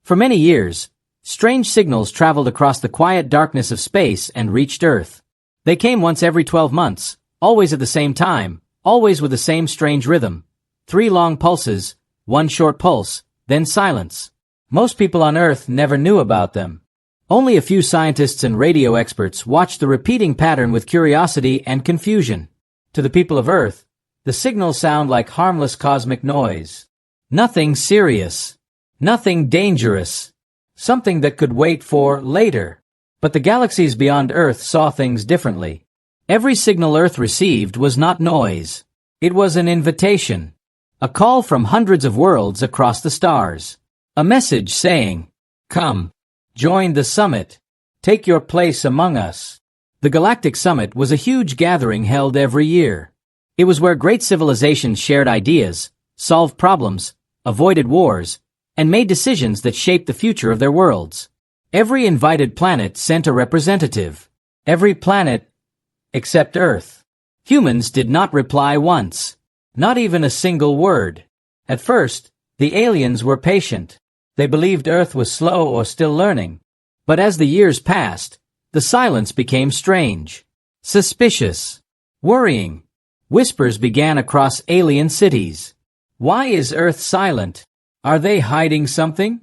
For many years, strange signals traveled across the quiet darkness of space and reached Earth. They came once every 12 months, always at the same time, always with the same strange rhythm. 3 long pulses, 1 short pulse, then silence. Most people on Earth never knew about them. Only a few scientists and radio experts watched the repeating pattern with curiosity and confusion. To the people of Earth, the signals sound like harmless cosmic noise. Nothing serious. Nothing dangerous. Something that could wait for later. But the galaxies beyond Earth saw things differently. Every signal Earth received was not noise. It was an invitation. A call from hundreds of worlds across the stars. A message saying, "Come. Join the summit. Take your place among us." The Galactic Summit was a huge gathering held every year. It was where great civilizations shared ideas, solved problems, avoided wars, and made decisions that shaped the future of their worlds. Every invited planet sent a representative. Every planet, except Earth. Humans did not reply once. Not even a single word. At first, the aliens were patient. They believed Earth was slow or still learning. But as the years passed, the silence became strange. Suspicious. Worrying. Whispers began across alien cities. Why is Earth silent? Are they hiding something?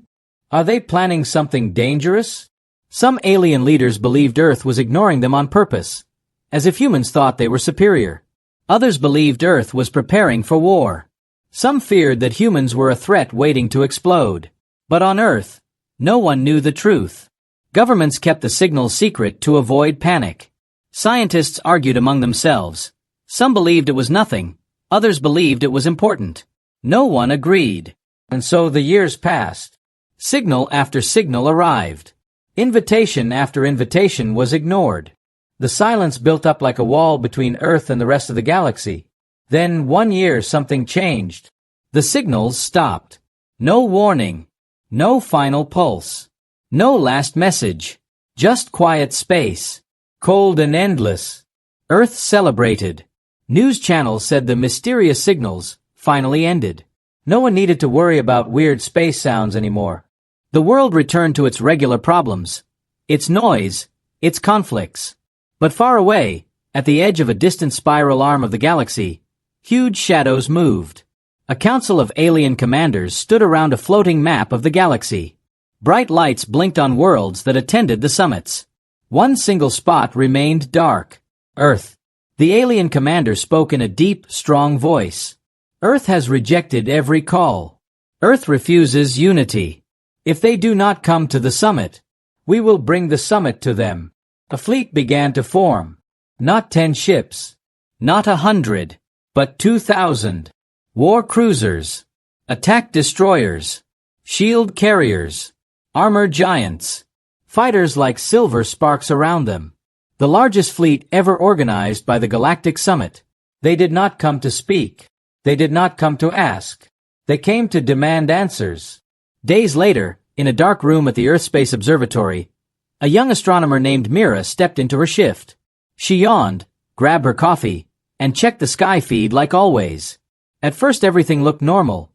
Are they planning something dangerous? Some alien leaders believed Earth was ignoring them on purpose, as if humans thought they were superior. Others believed Earth was preparing for war. Some feared that humans were a threat waiting to explode. But on Earth, no one knew the truth. Governments kept the signals secret to avoid panic. Scientists argued among themselves. Some believed it was nothing, others believed it was important. No one agreed. And so the years passed. Signal after signal arrived. Invitation after invitation was ignored. The silence built up like a wall between Earth and the rest of the galaxy. Then one year something changed. The signals stopped. No warning. No final pulse. No last message. Just quiet space. Cold and endless. Earth celebrated. News channels said the mysterious signals finally ended. No one needed to worry about weird space sounds anymore. The world returned to its regular problems. Its noise. Its conflicts. But far away, at the edge of a distant spiral arm of the galaxy, huge shadows moved. A council of alien commanders stood around a floating map of the galaxy. Bright lights blinked on worlds that attended the summits. One single spot remained dark. Earth. The alien commander spoke in a deep, strong voice. Earth has rejected every call. Earth refuses unity. If they do not come to the summit, we will bring the summit to them. A fleet began to form. Not 10 ships. Not 100. But 2,000. War cruisers. Attack destroyers. Shield carriers. Armor giants. Fighters like silver sparks around them. The largest fleet ever organized by the Galactic Summit. They did not come to speak. They did not come to ask. They came to demand answers. Days later, in a dark room at the Earth Space Observatory, a young astronomer named Mira stepped into her shift. She yawned, grabbed her coffee, and checked the sky feed like always. At first everything looked normal.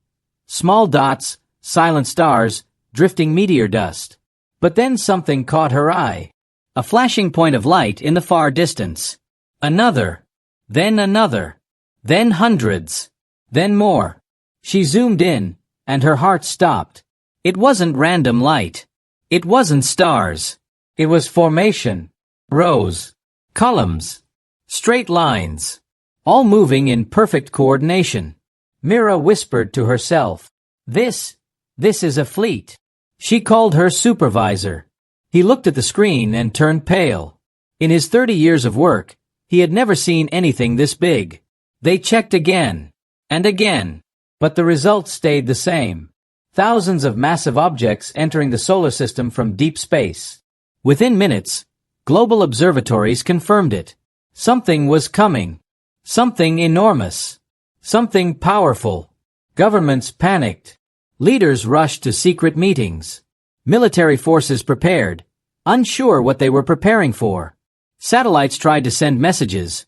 Small dots, silent stars, drifting meteor dust. But then something caught her eye. A flashing point of light in the far distance. Another. Then another. Then hundreds. Then more. She zoomed in, and her heart stopped. It wasn't random light. It wasn't stars. It was formation. Rows. Columns. Straight lines. All moving in perfect coordination. Mira whispered to herself, This is a fleet." She called her supervisor. He looked at the screen and turned pale. In his 30 years of work, he had never seen anything this big. They checked again. And again. But the results stayed the same. Thousands of massive objects entering the solar system from deep space. Within minutes, global observatories confirmed it. Something was coming. Something enormous. Something powerful. Governments panicked. Leaders rushed to secret meetings. Military forces prepared, unsure what they were preparing for. Satellites tried to send messages,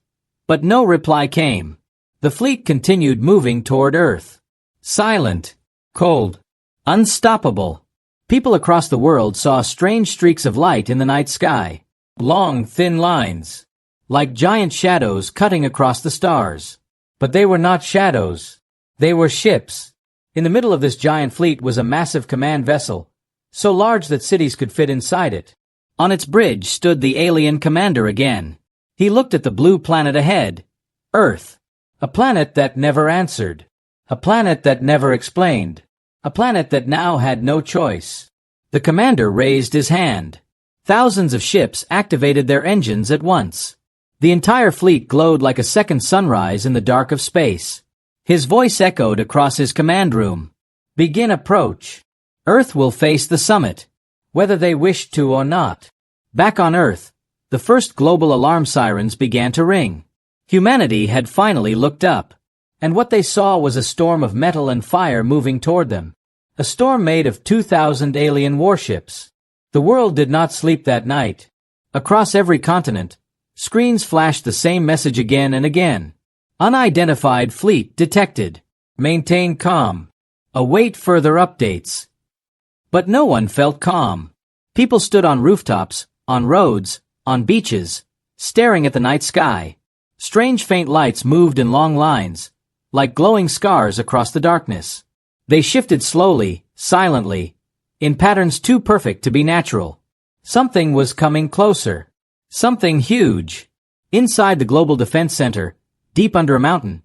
but no reply came. The fleet continued moving toward Earth. Silent, cold, unstoppable. People across the world saw strange streaks of light in the night sky. Long, thin lines. Like giant shadows cutting across the stars. But they were not shadows. They were ships. In the middle of this giant fleet was a massive command vessel, so large that cities could fit inside it. On its bridge stood the alien commander again. He looked at the blue planet ahead. Earth. A planet that never answered. A planet that never explained. A planet that now had no choice. The commander raised his hand. Thousands of ships activated their engines at once. The entire fleet glowed like a second sunrise in the dark of space. His voice echoed across his command room. Begin approach. Earth will face the summit, whether they wish to or not. Back on Earth, the first global alarm sirens began to ring. Humanity had finally looked up, and what they saw was a storm of metal and fire moving toward them. A storm made of 2,000 alien warships. The world did not sleep that night. Across every continent, screens flashed the same message again and again. Unidentified fleet detected. Maintain calm. Await further updates. But no one felt calm. People stood on rooftops, on roads, on beaches, staring at the night sky. Strange faint lights moved in long lines, like glowing scars across the darkness. They shifted slowly, silently, in patterns too perfect to be natural. Something was coming closer. Something huge. Inside the Global Defense Center, deep under a mountain,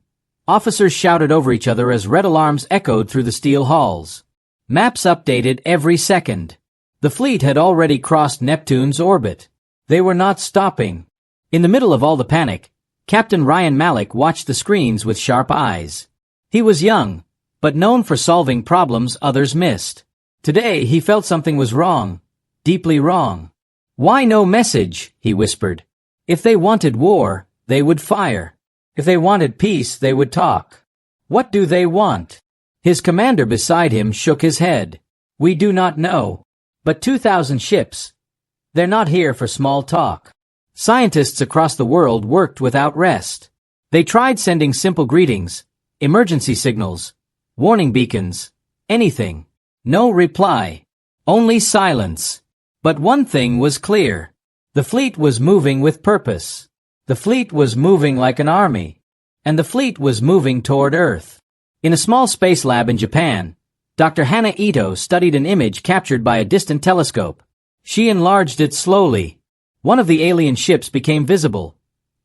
officers shouted over each other as red alarms echoed through the steel halls. Maps updated every second. The fleet had already crossed Neptune's orbit. They were not stopping. In the middle of all the panic, Captain Ryan Malik watched the screens with sharp eyes. He was young, but known for solving problems others missed. Today he felt something was wrong, deeply wrong. Why no message, he whispered. If they wanted war, they would fire. If they wanted peace, they would talk. What do they want? His commander beside him shook his head. We do not know. But 2,000 ships. They're not here for small talk. Scientists across the world worked without rest. They tried sending simple greetings, emergency signals, warning beacons, anything. No reply. Only silence. But one thing was clear. The fleet was moving with purpose. The fleet was moving like an army. And the fleet was moving toward Earth. In a small space lab in Japan, Dr. Hana Ito studied an image captured by a distant telescope. She enlarged it slowly. One of the alien ships became visible.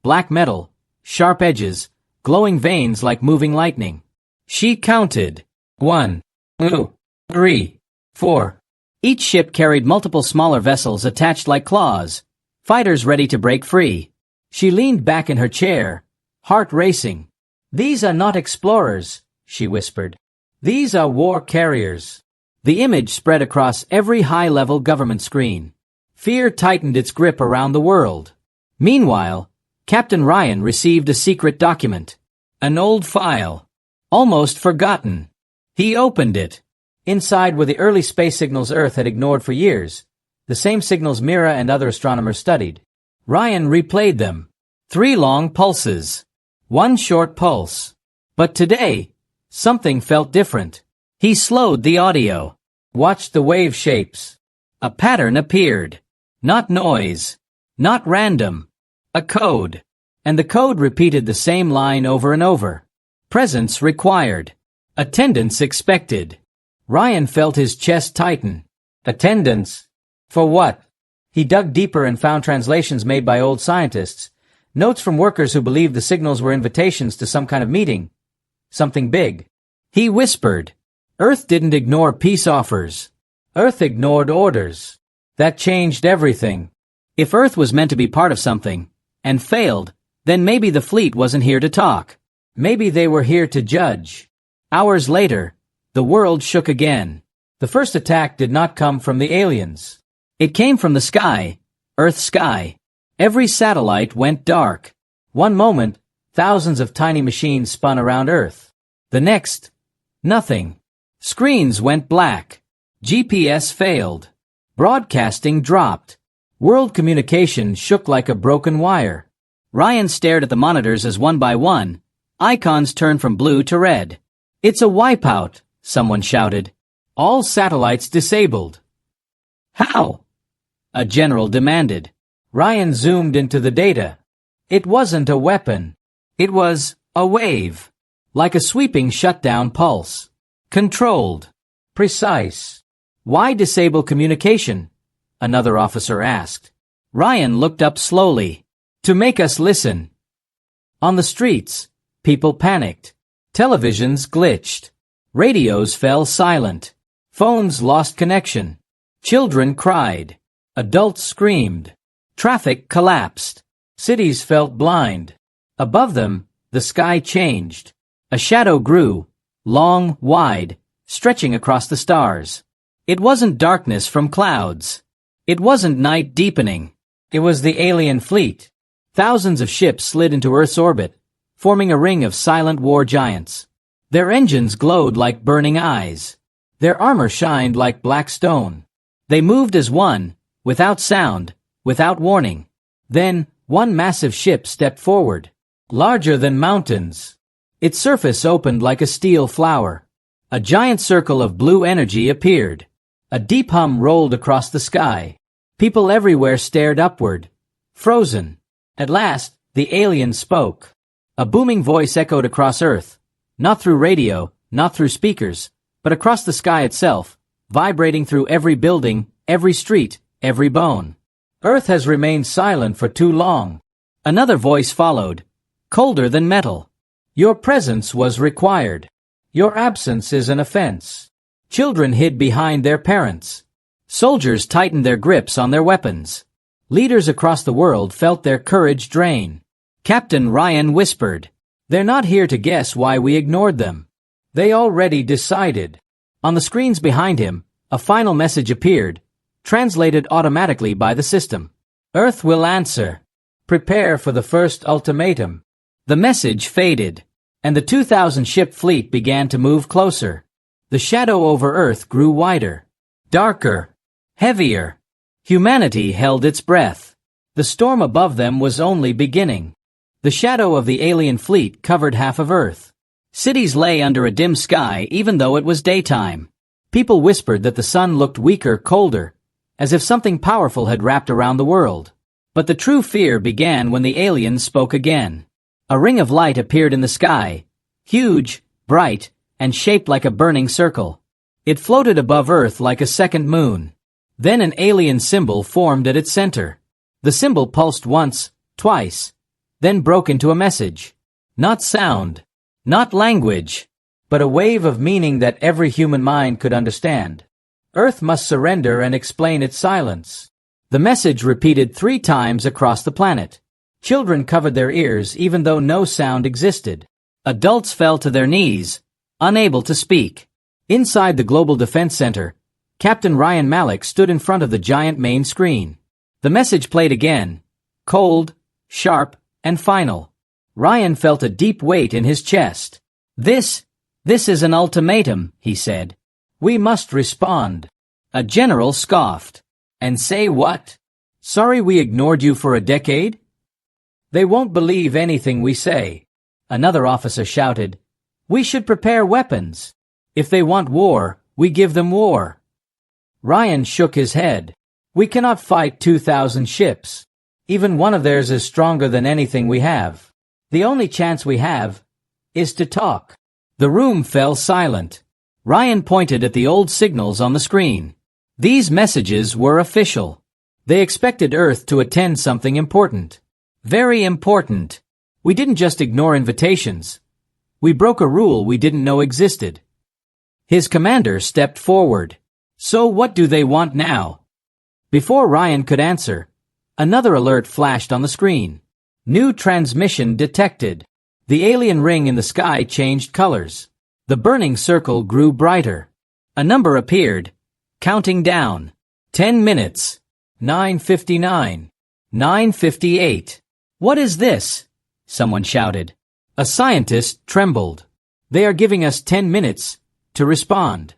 Black metal, sharp edges, glowing veins like moving lightning. She counted. 1, 2, 3, 4. Each ship carried multiple smaller vessels attached like claws, fighters ready to break free. She leaned back in her chair, heart racing. These are not explorers, she whispered. These are war carriers. The image spread across every high-level government screen. Fear tightened its grip around the world. Meanwhile, Captain Ryan received a secret document. An old file. Almost forgotten. He opened it. Inside were the early space signals Earth had ignored for years, the same signals Mira and other astronomers studied. Ryan replayed them. 3 long pulses. 1 short pulse. But today, something felt different. He slowed the audio. Watched the wave shapes. A pattern appeared. Not noise. Not random. A code. And the code repeated the same line over and over. Presence required. Attendance expected. Ryan felt his chest tighten. Attendance? For what? He dug deeper and found translations made by old scientists, notes from workers who believed the signals were invitations to some kind of meeting. Something big. He whispered. Earth didn't ignore peace offers. Earth ignored orders. That changed everything. If Earth was meant to be part of something, and failed, then maybe the fleet wasn't here to talk. Maybe they were here to judge. Hours later, the world shook again. The first attack did not come from the aliens. It came from the sky, Earth's sky. Every satellite went dark. One moment, thousands of tiny machines spun around Earth. The next, nothing. Screens went black. GPS failed. Broadcasting dropped. World communication shook like a broken wire. Ryan stared at the monitors as one by one, icons turned from blue to red. It's a wipeout, someone shouted. All satellites disabled. How? A general demanded. Ryan zoomed into the data. It wasn't a weapon. It was a wave. Like a sweeping shutdown pulse. Controlled. Precise. Why disable communication? Another officer asked. Ryan looked up slowly. To make us listen. On the streets, people panicked. Televisions glitched. Radios fell silent. Phones lost connection. Children cried. Adults screamed. Traffic collapsed. Cities felt blind. Above them, the sky changed. A shadow grew, long, wide, stretching across the stars. It wasn't darkness from clouds. It wasn't night deepening. It was the alien fleet. Thousands of ships slid into Earth's orbit, forming a ring of silent war giants. Their engines glowed like burning eyes. Their armor shined like black stone. They moved as one, without sound, without warning. Then, one massive ship stepped forward. Larger than mountains. Its surface opened like a steel flower. A giant circle of blue energy appeared. A deep hum rolled across the sky. People everywhere stared upward, frozen. At last, the alien spoke. A booming voice echoed across Earth, not through radio, not through speakers, but across the sky itself, vibrating through every building, every street, every bone. Earth has remained silent for too long. Another voice followed, colder than metal. Your presence was required. Your absence is an offense. Children hid behind their parents. Soldiers tightened their grips on their weapons. Leaders across the world felt their courage drain. Captain Ryan whispered, "They're not here to guess why we ignored them. They already decided." On the screens behind him, a final message appeared, translated automatically by the system. Earth will answer. Prepare for the first ultimatum. The message faded, and the 2,000-ship fleet began to move closer. The shadow over Earth grew wider, darker, heavier. Humanity held its breath. The storm above them was only beginning. The shadow of the alien fleet covered half of Earth. Cities lay under a dim sky even though it was daytime. People whispered that the sun looked weaker, colder, as if something powerful had wrapped around the world. But the true fear began when the aliens spoke again. A ring of light appeared in the sky, huge, bright, and shaped like a burning circle. It floated above Earth like a second moon. Then an alien symbol formed at its center. The symbol pulsed once, twice, then broke into a message. Not sound, not language, but a wave of meaning that every human mind could understand. Earth must surrender and explain its silence. The message repeated 3 times across the planet. Children covered their ears even though no sound existed. Adults fell to their knees, unable to speak. Inside the Global Defense Center, Captain Ryan Malik stood in front of the giant main screen. The message played again, cold, sharp, and final. Ryan felt a deep weight in his chest. This is an ultimatum, he said. We must respond. A general scoffed. And say what? Sorry we ignored you for a decade? They won't believe anything we say. Another officer shouted. We should prepare weapons. If they want war, we give them war. Ryan shook his head. We cannot fight 2,000 ships. Even one of theirs is stronger than anything we have. The only chance we have is to talk. The room fell silent. Ryan pointed at the old signals on the screen. These messages were official. They expected Earth to attend something important. Very important. We didn't just ignore invitations. We broke a rule we didn't know existed. His commander stepped forward. So what do they want now? Before Ryan could answer, another alert flashed on the screen. New transmission detected. The alien ring in the sky changed colors. The burning circle grew brighter. A number appeared, counting down. 10 minutes. 9:59. 9:58. What is this? Someone shouted. A scientist trembled. They are giving us 10 minutes to respond.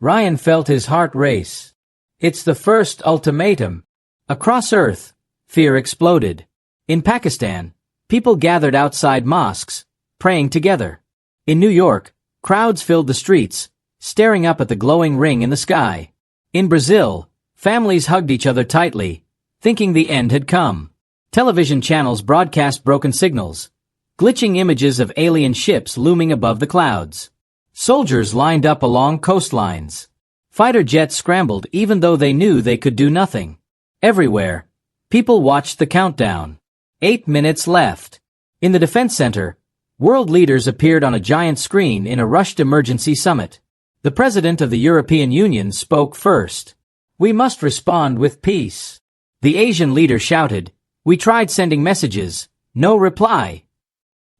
Ryan felt his heart race. It's the first ultimatum. Across Earth, fear exploded. In Pakistan, people gathered outside mosques, praying together. In New York, crowds filled the streets, staring up at the glowing ring in the sky. In Brazil, Families hugged each other tightly, thinking the end had come. Television channels broadcast broken signals, glitching images of alien ships looming above the clouds. Soldiers lined up along coastlines. Fighter jets scrambled even though they knew they could do nothing. Everywhere, people watched the countdown. 8 minutes left. In the defense center, world leaders appeared on a giant screen in a rushed emergency summit. The President of the European Union spoke first. "We must respond with peace." The Asian leader shouted, "We tried sending messages, no reply."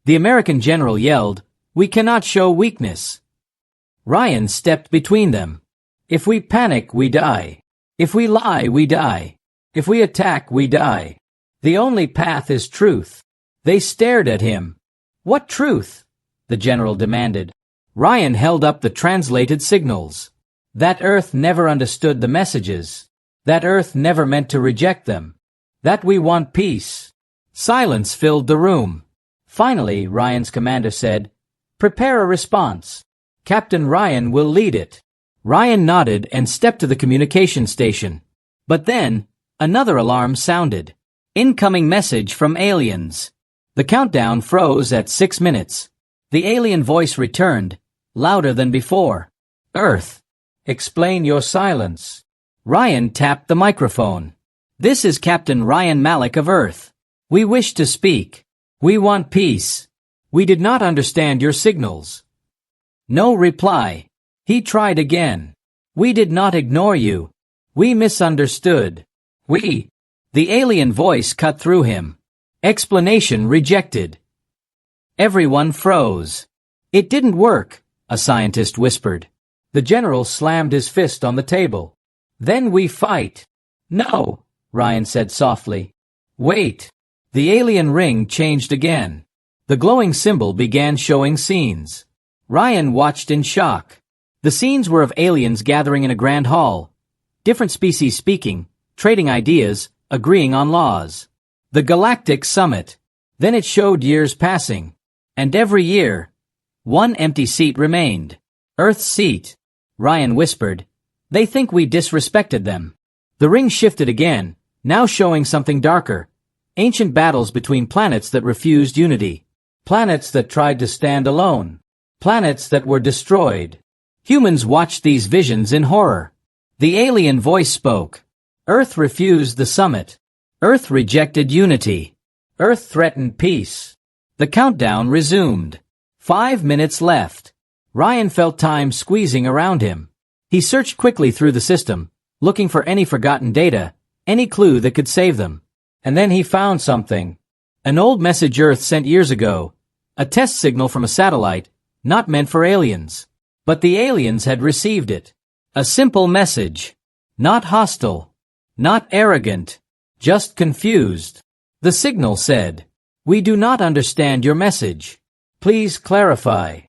The American general yelled, "We cannot show weakness." Ryan stepped between them. "If we panic, we die. If we lie, we die. If we attack, we die. The only path is truth." They stared at him. "What truth?" the general demanded. Ryan held up the translated signals. That Earth never understood the messages. That Earth never meant to reject them. That we want peace. Silence filled the room. Finally, Ryan's commander said, "Prepare a response. Captain Ryan will lead it." Ryan nodded and stepped to the communication station. But then, another alarm sounded. Incoming message from aliens. The countdown froze at 6 minutes. The alien voice returned, louder than before. "Earth, explain your silence." Ryan tapped the microphone. "This is Captain Ryan Malik of Earth. We wish to speak. We want peace. We did not understand your signals." No reply. He tried again. "We did not ignore you. We misunderstood. We..." The alien voice cut through him. Explanation rejected. Everyone froze. "It didn't work," a scientist whispered. The general slammed his fist on the table. "Then we fight." "No," Ryan said softly. "Wait." The alien ring changed again. The glowing symbol began showing scenes. Ryan watched in shock. The scenes were of aliens gathering in a grand hall. Different species speaking, trading ideas, agreeing on laws. The Galactic Summit. Then it showed years passing. And every year, one empty seat remained. Earth's seat. Ryan whispered. "They think we disrespected them." The ring shifted again, now showing something darker. Ancient battles between planets that refused unity. Planets that tried to stand alone. Planets that were destroyed. Humans watched these visions in horror. The alien voice spoke. Earth refused the summit. Earth rejected unity. Earth threatened peace. The countdown resumed. 5 minutes left. Ryan felt time squeezing around him. He searched quickly through the system, looking for any forgotten data, any clue that could save them. And then he found something. An old message Earth sent years ago. A test signal from a satellite, not meant for aliens. But the aliens had received it. A simple message. Not hostile. Not arrogant. Just confused. The signal said, "We do not understand your message. Please clarify."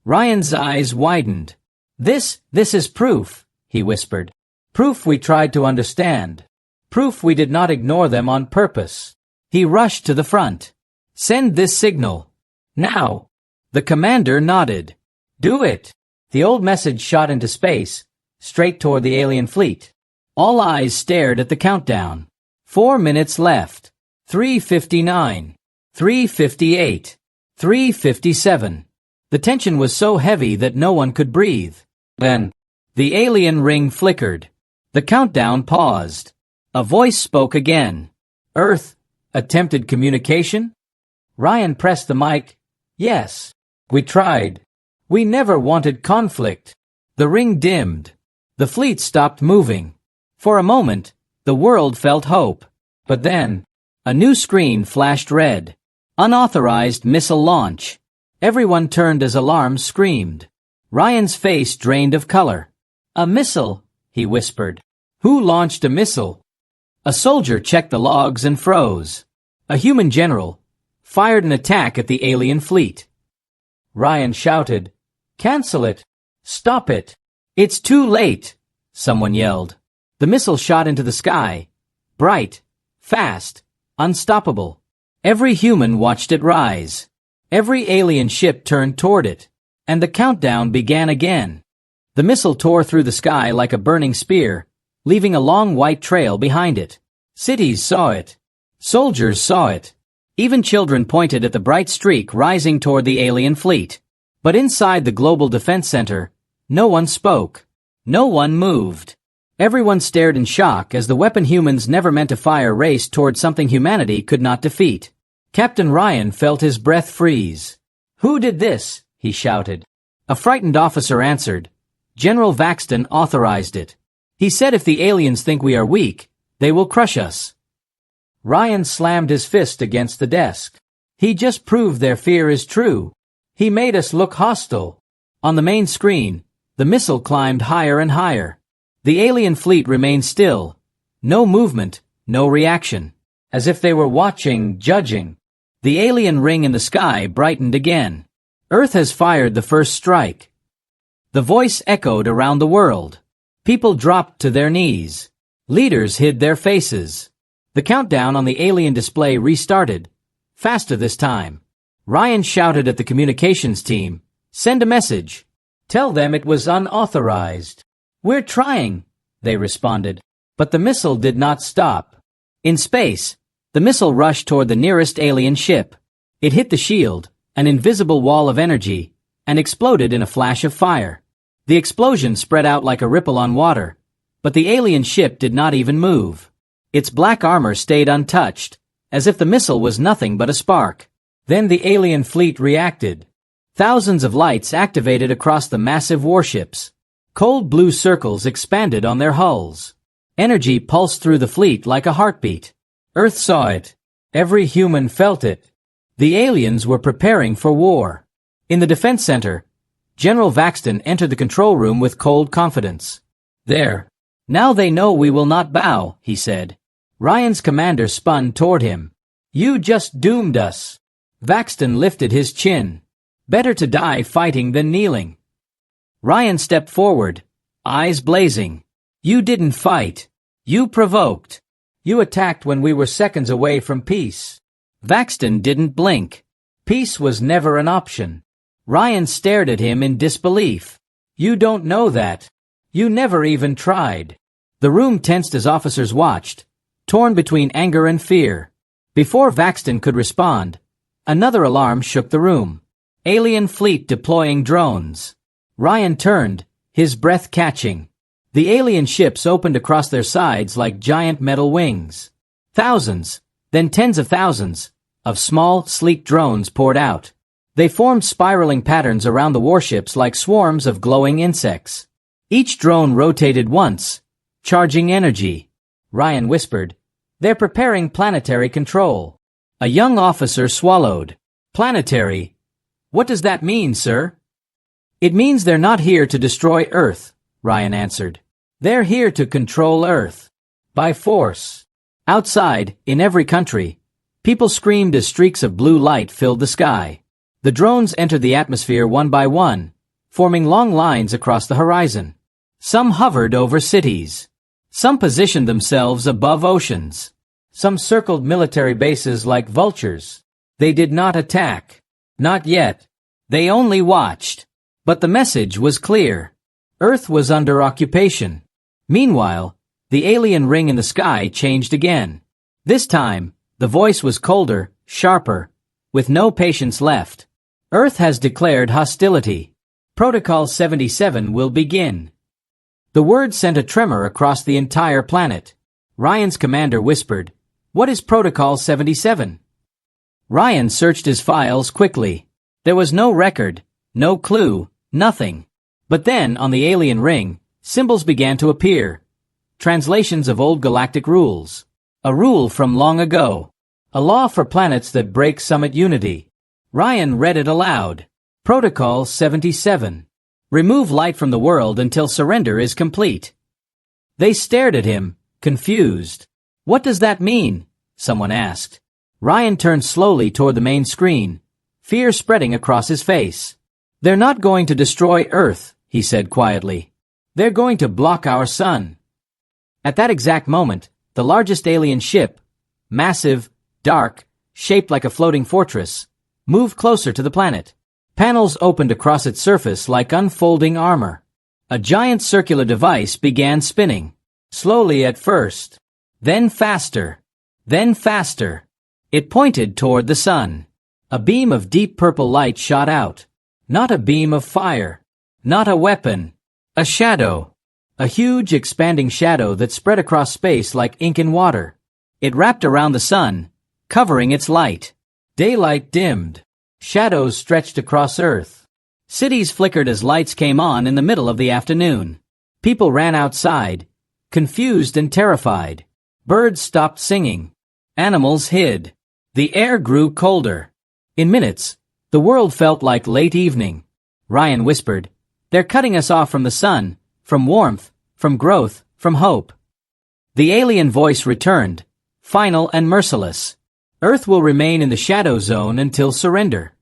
Ryan's eyes widened. This is proof," he whispered. "Proof we tried to understand. Proof we did not ignore them on purpose." He rushed to the front. "Send this signal. Now." The commander nodded. "Do it." The old message shot into space, straight toward the alien fleet. All eyes stared at the countdown. 4 minutes left. 3:59. 3:58. 3:57. The tension was so heavy that no one could breathe. Then, the alien ring flickered. The countdown paused. A voice spoke again. "Earth, attempted communication?" Ryan pressed the mic. "Yes. We tried. We never wanted conflict." The ring dimmed. The fleet stopped moving. For a moment, the world felt hope. But then, a new screen flashed red. Unauthorized missile launch. Everyone turned as alarms screamed. Ryan's face drained of color. "A missile," he whispered. "Who launched a missile?" A soldier checked the logs and froze. A human general fired an attack at the alien fleet. Ryan shouted, "Cancel it! Stop it! It's too late!" Someone yelled. The missile shot into the sky. Bright, fast, unstoppable. Every human watched it rise. Every alien ship turned toward it. And the countdown began again. The missile tore through the sky like a burning spear, leaving a long white trail behind it. Cities saw it. Soldiers saw it. Even children pointed at the bright streak rising toward the alien fleet. But inside the Global Defense Center, no one spoke. No one moved. Everyone stared in shock as the weapon humans never meant to fire raced toward something humanity could not defeat. Captain Ryan felt his breath freeze. "Who did this?" he shouted. A frightened officer answered. "General Vaxton authorized it. He said if the aliens think we are weak, they will crush us." Ryan slammed his fist against the desk. "He just proved their fear is true. He made us look hostile." On the main screen, the missile climbed higher and higher. The alien fleet remained still. No movement, no reaction. As if they were watching, judging. The alien ring in the sky brightened again. "Earth has fired the first strike." The voice echoed around the world. People dropped to their knees. Leaders hid their faces. The countdown on the alien display restarted. Faster this time. Ryan shouted at the communications team, "Send a message. Tell them it was unauthorized." "We're trying," they responded. But the missile did not stop. In space, the missile rushed toward the nearest alien ship. It hit the shield, an invisible wall of energy, and exploded in a flash of fire. The explosion spread out like a ripple on water, but the alien ship did not even move. Its black armor stayed untouched, as if the missile was nothing but a spark. Then the alien fleet reacted. Thousands of lights activated across the massive warships. Cold blue circles expanded on their hulls. Energy pulsed through the fleet like a heartbeat. Earth saw it. Every human felt it. The aliens were preparing for war. In the defense center, General Vaxton entered the control room with cold confidence. "There. Now they know we will not bow," he said. Ryan's commander spun toward him. "You just doomed us." Vaxton lifted his chin. "Better to die fighting than kneeling." Ryan stepped forward, eyes blazing. "You didn't fight. You provoked. You attacked when we were seconds away from peace." Vaxton didn't blink. Peace was never an option. Ryan stared at him in disbelief. "You don't know that. You never even tried." The room tensed as officers watched, torn between anger and fear. Before Vaxton could respond, another alarm shook the room. Alien fleet deploying drones. Ryan turned, his breath catching. The alien ships opened across their sides like giant metal wings. Thousands, then tens of thousands, of small, sleek drones poured out. They formed spiraling patterns around the warships like swarms of glowing insects. Each drone rotated once, charging energy. Ryan whispered, "They're preparing planetary control." A young officer swallowed. "Planetary? What does that mean, sir?" "It means they're not here to destroy Earth," Ryan answered. "They're here to control Earth. By force." Outside, in every country, people screamed as streaks of blue light filled the sky. The drones entered the atmosphere one by one, forming long lines across the horizon. Some hovered over cities. Some positioned themselves above oceans. Some circled military bases like vultures. They did not attack. Not yet. They only watched. But the message was clear. Earth was under occupation. Meanwhile, the alien ring in the sky changed again. This time, the voice was colder, sharper, with no patience left. "Earth has declared hostility. Protocol 77 will begin." The word sent a tremor across the entire planet. Ryan's commander whispered, "What is Protocol 77? Ryan searched his files quickly. There was no record, no clue, nothing. But then, on the alien ring, symbols began to appear. Translations of old galactic rules. A rule from long ago. A law for planets that break summit unity. Ryan read it aloud. Protocol 77. Remove light from the world until surrender is complete. They stared at him, confused. "What does that mean?" someone asked. Ryan turned slowly toward the main screen, fear spreading across his face. "They're not going to destroy Earth," he said quietly. "They're going to block our sun." At that exact moment, the largest alien ship, massive, dark, shaped like a floating fortress, moved closer to the planet. Panels opened across its surface like unfolding armor. A giant circular device began spinning. Slowly at first. Then faster. Then faster. It pointed toward the sun. A beam of deep purple light shot out. Not a beam of fire. Not a weapon. A shadow. A huge expanding shadow that spread across space like ink in water. It wrapped around the sun, covering its light. Daylight dimmed. Shadows stretched across Earth. Cities flickered as lights came on in the middle of the afternoon. People ran outside, confused and terrified. Birds stopped singing. Animals hid. The air grew colder. In minutes, the world felt like late evening. Ryan whispered, "They're cutting us off from the sun, from warmth, from growth, from hope." The alien voice returned, final and merciless. "Earth will remain in the shadow zone until surrender."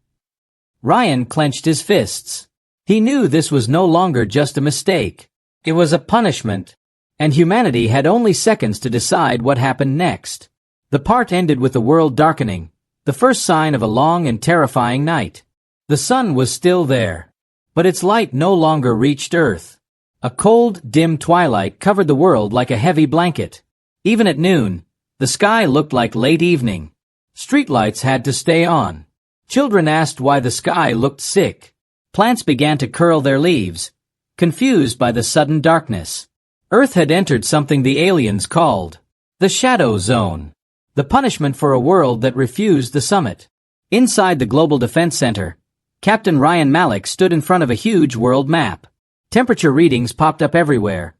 Ryan clenched his fists. He knew this was no longer just a mistake. It was a punishment, and humanity had only seconds to decide what happened next. The part ended with the world darkening, the first sign of a long and terrifying night. The sun was still there, but its light no longer reached Earth. A cold, dim twilight covered the world like a heavy blanket. Even at noon, the sky looked like late evening. Streetlights had to stay on. Children asked why the sky looked sick. Plants began to curl their leaves, confused by the sudden darkness. Earth had entered something the aliens called the Shadow Zone, the punishment for a world that refused the summit. Inside the Global Defense Center, Captain Ryan Malik stood in front of a huge world map. Temperature readings popped up everywhere.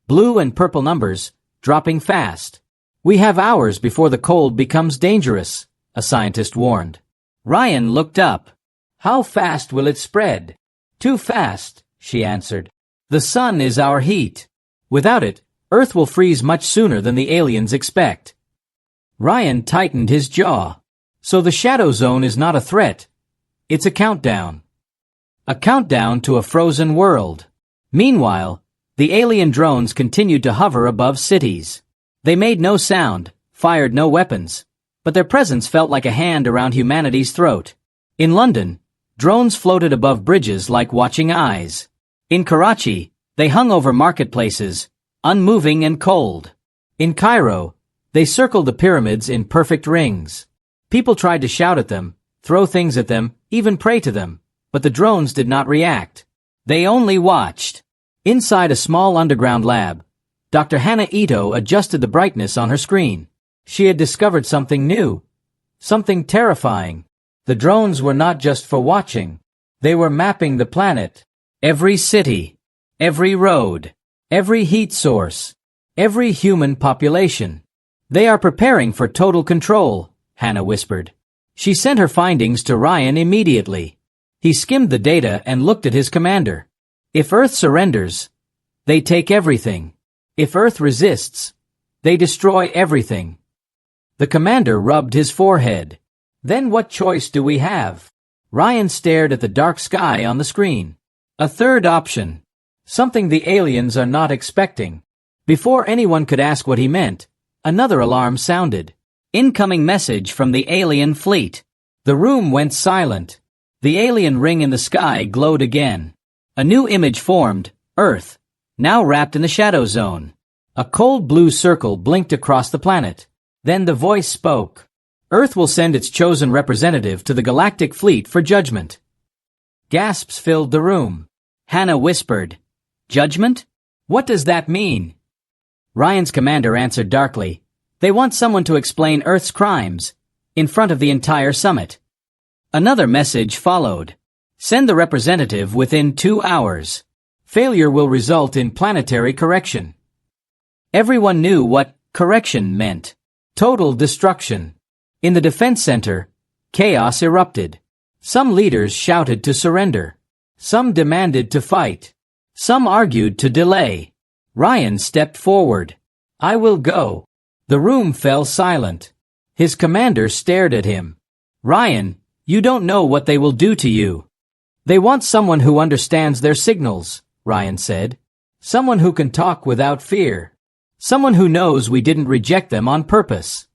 Blue and purple numbers, dropping fast. "We have hours before the cold becomes dangerous," a scientist warned. Ryan looked up. "How fast will it spread?" "Too fast," she answered. "The sun is our heat. Without it, Earth will freeze much sooner than the aliens expect." Ryan tightened his jaw. So the Shadow Zone is not a threat. It's a countdown. A countdown to a frozen world. Meanwhile, the alien drones continued to hover above cities. They made no sound, fired no weapons, but their presence felt like a hand around humanity's throat. In London, drones floated above bridges like watching eyes. In Karachi, they hung over marketplaces, unmoving and cold. In Cairo, they circled the pyramids in perfect rings. People tried to shout at them, throw things at them, even pray to them, but the drones did not react. They only watched. Inside a small underground lab, Dr. Hannah Ito adjusted the brightness on her screen. She had discovered something new, something terrifying. The drones were not just for watching. They were mapping the planet. Every city, every road, every heat source, every human population. "They are preparing for total control," Hannah whispered. She sent her findings to Ryan immediately. He skimmed the data and looked at his commander. If Earth surrenders, they take everything. If Earth resists, they destroy everything. The commander rubbed his forehead. "Then what choice do we have?" Ryan stared at the dark sky on the screen. A third option. Something the aliens are not expecting. Before anyone could ask what he meant, another alarm sounded. Incoming message from the alien fleet. The room went silent. The alien ring in the sky glowed again. A new image formed, Earth, now wrapped in the shadow zone. A cold blue circle blinked across the planet. Then the voice spoke. "Earth will send its chosen representative to the Galactic Fleet for judgment." Gasps filled the room. Hannah whispered, "Judgment? What does that mean?" Ryan's commander answered darkly, "They want someone to explain Earth's crimes, in front of the entire summit." Another message followed. "Send the representative within 2 hours. Failure will result in planetary correction." Everyone knew what correction meant. Total destruction. In the defense center, chaos erupted. Some leaders shouted to surrender. Some demanded to fight. Some argued to delay. Ryan stepped forward. "I will go." The room fell silent. His commander stared at him. "Ryan, you don't know what they will do to you." "They want someone who understands their signals," Ryan said. "Someone who can talk without fear. Someone who knows we didn't reject them on purpose."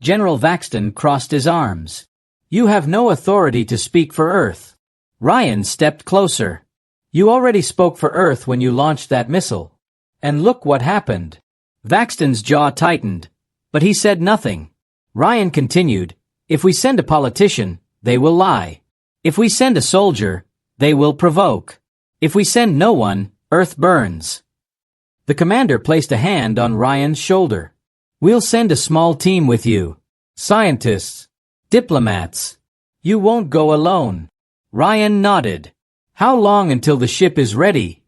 General Vaxton crossed his arms. "You have no authority to speak for Earth." Ryan stepped closer. "You already spoke for Earth when you launched that missile. And look what happened." Vaxton's jaw tightened, but he said nothing. Ryan continued, "If we send a politician, they will lie. If we send a soldier, they will provoke. If we send no one, Earth burns." The commander placed a hand on Ryan's shoulder. "We'll send a small team with you. Scientists. Diplomats. You won't go alone." Ryan nodded. "How long until the ship is ready?"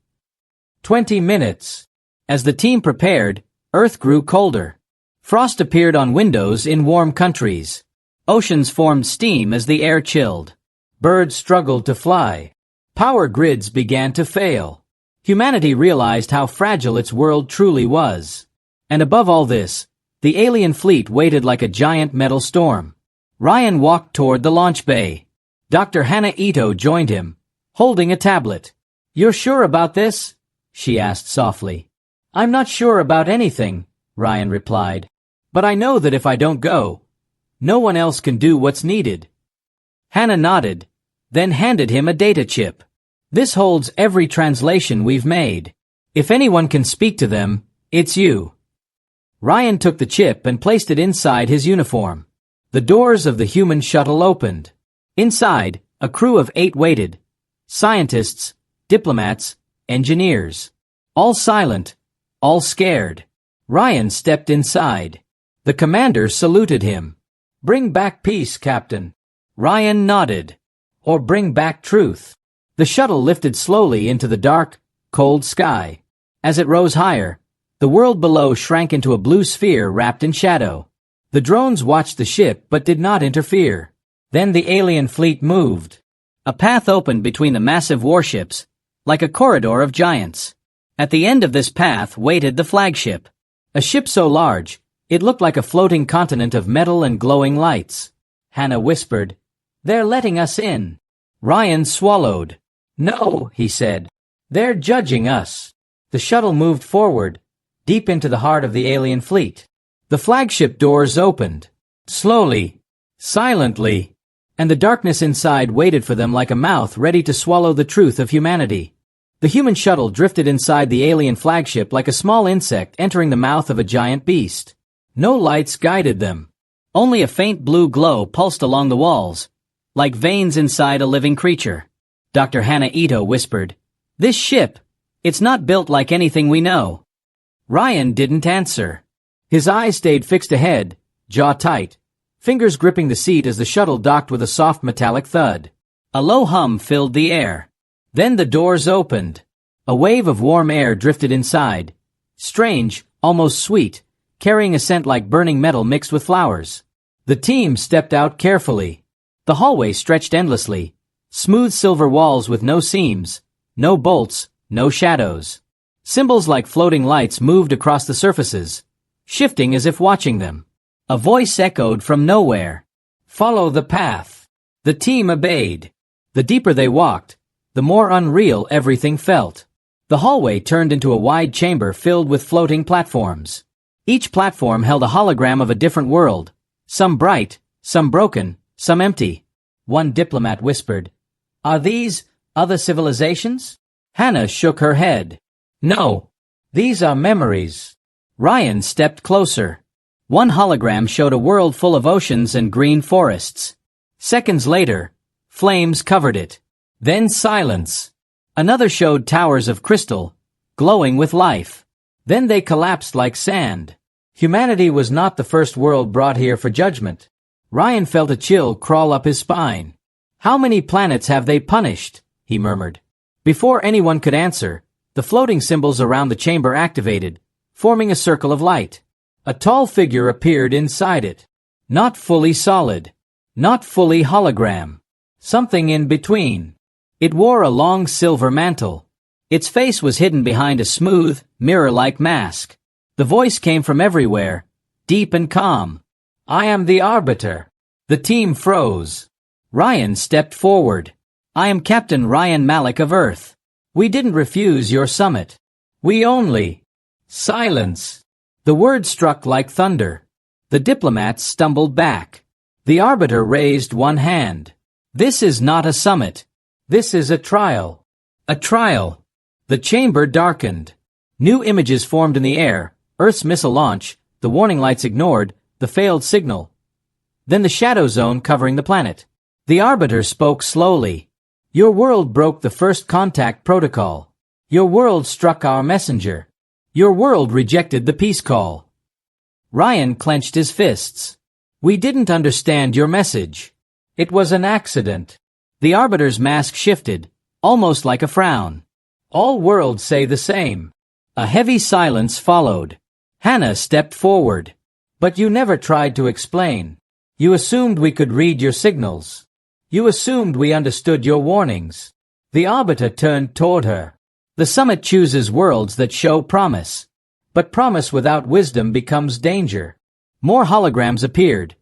20 minutes. As the team prepared, Earth grew colder. Frost appeared on windows in warm countries. Oceans formed steam as the air chilled. Birds struggled to fly. Power grids began to fail. Humanity realized how fragile its world truly was. And above all this, the alien fleet waited like a giant metal storm. Ryan walked toward the launch bay. Dr. Hannah Ito joined him, holding a tablet. "You're sure about this?" she asked softly. "I'm not sure about anything," Ryan replied. "But I know that if I don't go, no one else can do what's needed." Hannah nodded, then handed him a data chip. "This holds every translation we've made. If anyone can speak to them, it's you." Ryan took the chip and placed it inside his uniform. The doors of the human shuttle opened. Inside, a crew of 8 waited. Scientists, diplomats, engineers. All silent, all scared. Ryan stepped inside. The commander saluted him. "Bring back peace, Captain." Ryan nodded. "Or bring back truth." The shuttle lifted slowly into the dark, cold sky. As it rose higher, the world below shrank into a blue sphere wrapped in shadow. The drones watched the ship but did not interfere. Then the alien fleet moved. A path opened between the massive warships, like a corridor of giants. At the end of this path waited the flagship. A ship so large, it looked like a floating continent of metal and glowing lights. Hannah whispered, "They're letting us in." Ryan swallowed. "No," he said. "They're judging us." The shuttle moved forward, deep into the heart of the alien fleet. The flagship doors opened. Slowly, silently, and the darkness inside waited for them like a mouth ready to swallow the truth of humanity. The human shuttle drifted inside the alien flagship like a small insect entering the mouth of a giant beast. No lights guided them. Only a faint blue glow pulsed along the walls, like veins inside a living creature. Dr. Hannah Ito whispered, "This ship, it's not built like anything we know." Ryan didn't answer. His eyes stayed fixed ahead, jaw tight, fingers gripping the seat as the shuttle docked with a soft metallic thud. A low hum filled the air. Then the doors opened. A wave of warm air drifted inside, strange, almost sweet, carrying a scent like burning metal mixed with flowers. The team stepped out carefully. The hallway stretched endlessly, smooth silver walls with no seams, no bolts, no shadows. Symbols like floating lights moved across the surfaces, shifting as if watching them. A voice echoed from nowhere. "Follow the path." The team obeyed. The deeper they walked, the more unreal everything felt. The hallway turned into a wide chamber filled with floating platforms. Each platform held a hologram of a different world, some bright, some broken, some empty. One diplomat whispered, "Are these other civilizations?" Hannah shook her head. "No. These are memories." Ryan stepped closer. One hologram showed a world full of oceans and green forests. Seconds later, flames covered it. Then silence. Another showed towers of crystal, glowing with life. Then they collapsed like sand. Humanity was not the first world brought here for judgment. Ryan felt a chill crawl up his spine. "How many planets have they punished?" he murmured. Before anyone could answer, the floating symbols around the chamber activated, forming a circle of light. A tall figure appeared inside it. Not fully solid. Not fully hologram. Something in between. It wore a long silver mantle. Its face was hidden behind a smooth, mirror-like mask. The voice came from everywhere, deep and calm. "I am the Arbiter." The team froze. Ryan stepped forward. "I am Captain Ryan Malik of Earth. We didn't refuse your summit. We only—" Silence. The word struck like thunder. The diplomats stumbled back. The Arbiter raised one hand. "This is not a summit. This is a trial." A trial. The chamber darkened. New images formed in the air, Earth's missile launch, the warning lights ignored, the failed signal. Then the shadow zone covering the planet. The Arbiter spoke slowly. Your world broke the first contact protocol. Your world struck our messenger. Your world rejected the peace call. Ryan clenched his fists. We didn't understand your message. It was an accident. The Arbiter's mask shifted, almost like a frown. All worlds say the same. A heavy silence followed. Hannah stepped forward. But you never tried to explain. You assumed we could read your signals. You assumed we understood your warnings. The Arbiter turned toward her. The Summit chooses worlds that show promise. But promise without wisdom becomes danger. More holograms appeared.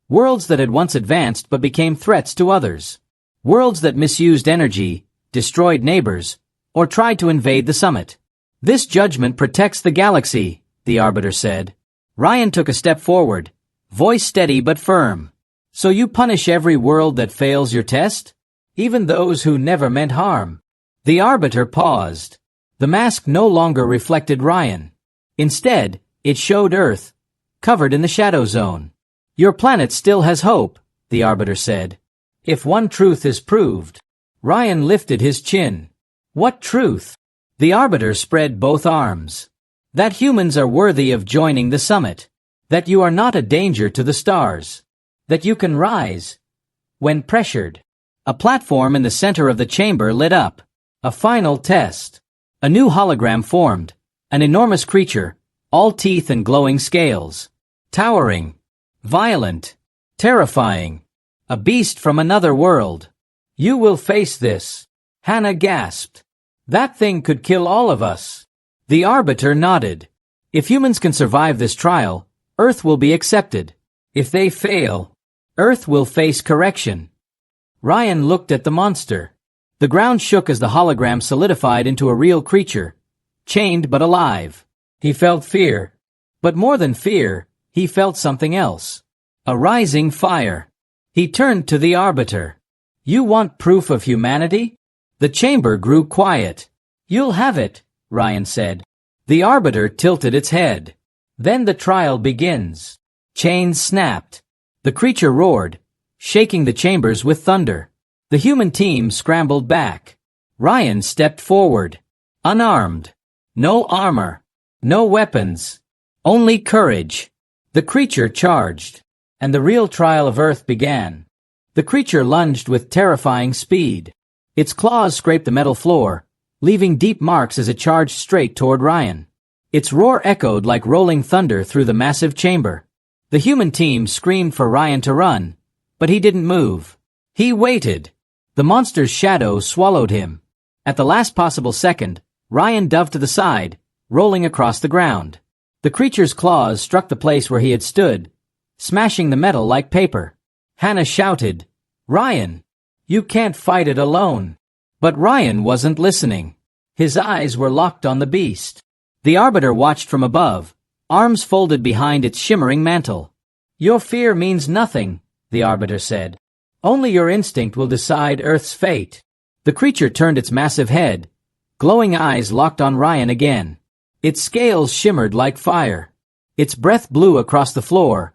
Worlds that had once advanced but became threats to others. Worlds that misused energy, destroyed neighbors, or tried to invade the Summit. This judgment protects the galaxy, the Arbiter said. Ryan took a step forward, voice steady but firm. So you punish every world that fails your test? Even those who never meant harm? The Arbiter paused. The mask no longer reflected Ryan. Instead, it showed Earth, covered in the shadow zone. Your planet still has hope, the Arbiter said. If one truth is proved. Ryan lifted his chin. What truth? The Arbiter spread both arms. That humans are worthy of joining the Summit. That you are not a danger to the stars. That you can rise. When pressured. A platform in the center of the chamber lit up. A final test. A new hologram formed. An enormous creature, all teeth and glowing scales. Towering. Violent. Terrifying. A beast from another world. You will face this. Hannah gasped. That thing could kill all of us. The Arbiter nodded. If humans can survive this trial, Earth will be accepted. If they fail, Earth will face correction. Ryan looked at the monster. The ground shook as the hologram solidified into a real creature, chained but alive. He felt fear. But more than fear, he felt something else. A rising fire. He turned to the Arbiter. You want proof of humanity? The chamber grew quiet. You'll have it, Ryan said. The Arbiter tilted its head. Then the trial begins. Chains snapped. The creature roared, shaking the chambers with thunder. The human team scrambled back. Ryan stepped forward. Unarmed. No armor. No weapons. Only courage. The creature charged. And the real trial of Earth began. The creature lunged with terrifying speed. Its claws scraped the metal floor, leaving deep marks as it charged straight toward Ryan. Its roar echoed like rolling thunder through the massive chamber. The human team screamed for Ryan to run, but he didn't move. He waited. The monster's shadow swallowed him. At the last possible second, Ryan dove to the side, rolling across the ground. The creature's claws struck the place where he had stood, smashing the metal like paper. Hannah shouted, Ryan! You can't fight it alone. But Ryan wasn't listening. His eyes were locked on the beast. The Arbiter watched from above, arms folded behind its shimmering mantle. Your fear means nothing, the Arbiter said. Only your instinct will decide Earth's fate. The creature turned its massive head, glowing eyes locked on Ryan again. Its scales shimmered like fire. Its breath blew across the floor,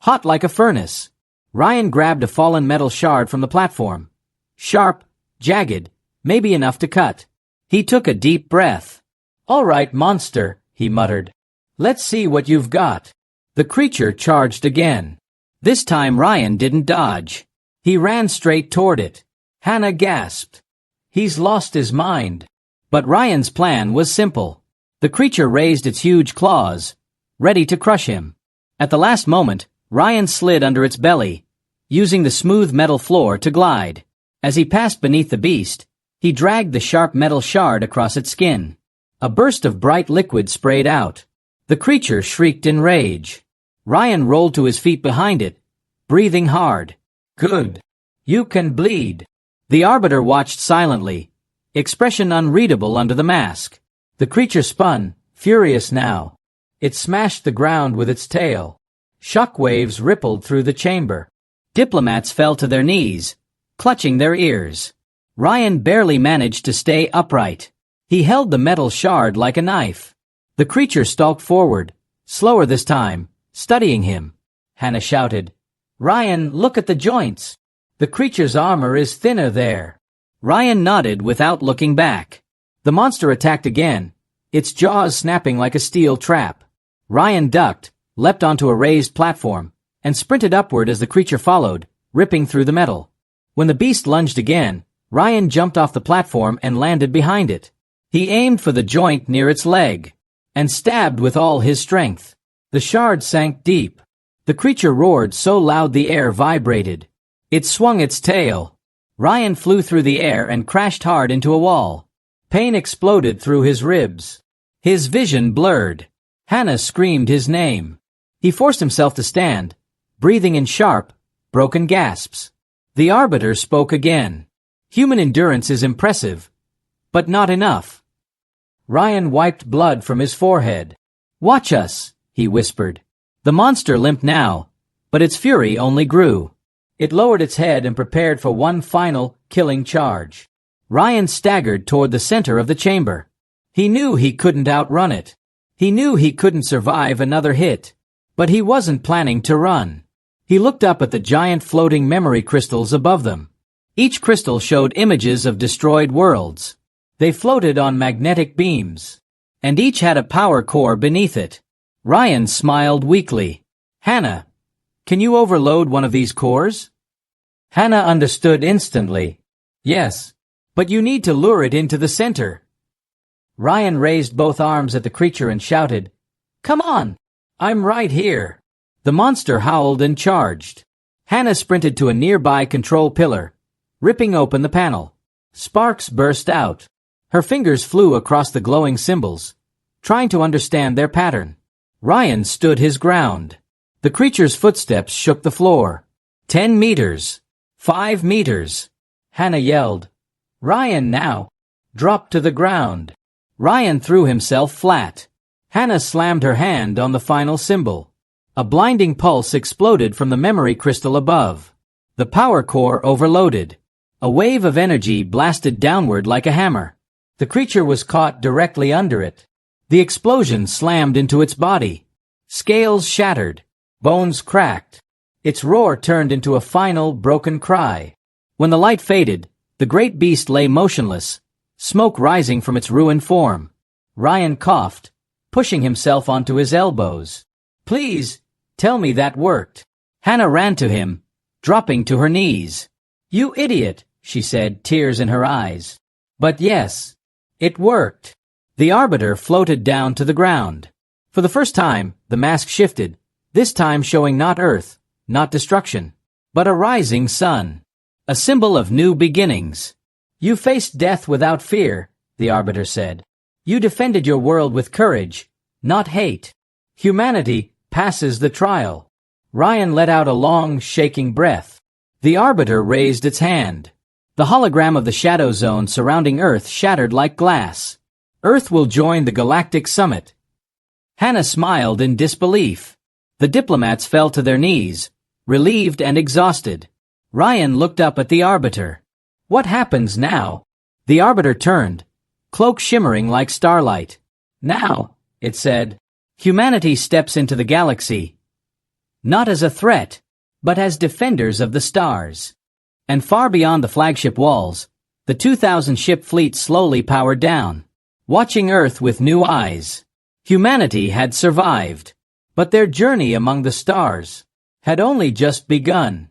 hot like a furnace. Ryan grabbed a fallen metal shard from the platform. Sharp, jagged, maybe enough to cut. He took a deep breath. All right, monster, he muttered. Let's see what you've got. The creature charged again. This time Ryan didn't dodge. He ran straight toward it. Hannah gasped. He's lost his mind. But Ryan's plan was simple. The creature raised its huge claws, ready to crush him. At the last moment, Ryan slid under its belly, using the smooth metal floor to glide. As he passed beneath the beast, he dragged the sharp metal shard across its skin. A burst of bright liquid sprayed out. The creature shrieked in rage. Ryan rolled to his feet behind it, breathing hard. Good. You can bleed. The Arbiter watched silently, expression unreadable under the mask. The creature spun, furious now. It smashed the ground with its tail. Shockwaves rippled through the chamber. Diplomats fell to their knees, clutching their ears. Ryan barely managed to stay upright. He held the metal shard like a knife. The creature stalked forward, slower this time, studying him. Hannah shouted, "Ryan, look at the joints. The creature's armor is thinner there." Ryan nodded without looking back. The monster attacked again, its jaws snapping like a steel trap. Ryan ducked, leapt onto a raised platform, and sprinted upward as the creature followed, ripping through the metal. When the beast lunged again, Ryan jumped off the platform and landed behind it. He aimed for the joint near its leg, and stabbed with all his strength. The shard sank deep. The creature roared so loud the air vibrated. It swung its tail. Ryan flew through the air and crashed hard into a wall. Pain exploded through his ribs. His vision blurred. Hannah screamed his name. He forced himself to stand, breathing in sharp, broken gasps. The Arbiter spoke again. "Human endurance is impressive, but not enough." Ryan wiped blood from his forehead. "Watch us," he whispered. The monster limped now, but its fury only grew. It lowered its head and prepared for one final, killing charge. Ryan staggered toward the center of the chamber. He knew he couldn't outrun it. He knew he couldn't survive another hit. But he wasn't planning to run. He looked up at the giant floating memory crystals above them. Each crystal showed images of destroyed worlds. They floated on magnetic beams, and each had a power core beneath it. Ryan smiled weakly. "Hannah, can you overload one of these cores?" Hannah understood instantly. "Yes, but you need to lure it into the center." Ryan raised both arms at the creature and shouted, "Come on! I'm right here." The monster howled and charged. Hannah sprinted to a nearby control pillar, ripping open the panel. Sparks burst out. Her fingers flew across the glowing symbols, trying to understand their pattern. Ryan stood his ground. The creature's footsteps shook the floor. 10 meters. 5 meters. Hannah yelled. "Ryan now!" Dropped to the ground. Ryan threw himself flat. Hannah slammed her hand on the final symbol. A blinding pulse exploded from the memory crystal above. The power core overloaded. A wave of energy blasted downward like a hammer. The creature was caught directly under it. The explosion slammed into its body. Scales shattered. Bones cracked. Its roar turned into a final, broken cry. When the light faded, the great beast lay motionless, smoke rising from its ruined form. Ryan coughed, pushing himself onto his elbows. "Please, tell me that worked." Hannah ran to him, dropping to her knees. "You idiot," she said, tears in her eyes. "But yes, it worked." The Arbiter floated down to the ground. For the first time, the mask shifted, this time showing not Earth, not destruction, but a rising sun. A symbol of new beginnings. "You faced death without fear," the Arbiter said. "You defended your world with courage, not hate. Humanity passes the trial." Ryan let out a long, shaking breath. The Arbiter raised its hand. The hologram of the shadow zone surrounding Earth shattered like glass. "Earth will join the Galactic Summit." Hannah smiled in disbelief. The diplomats fell to their knees, relieved and exhausted. Ryan looked up at the Arbiter. "What happens now?" The Arbiter turned, cloak shimmering like starlight. "Now," it said, "humanity steps into the galaxy, not as a threat, but as defenders of the stars." And far beyond the flagship walls, the 2,000-ship fleet slowly powered down, watching Earth with new eyes. Humanity had survived, but their journey among the stars had only just begun.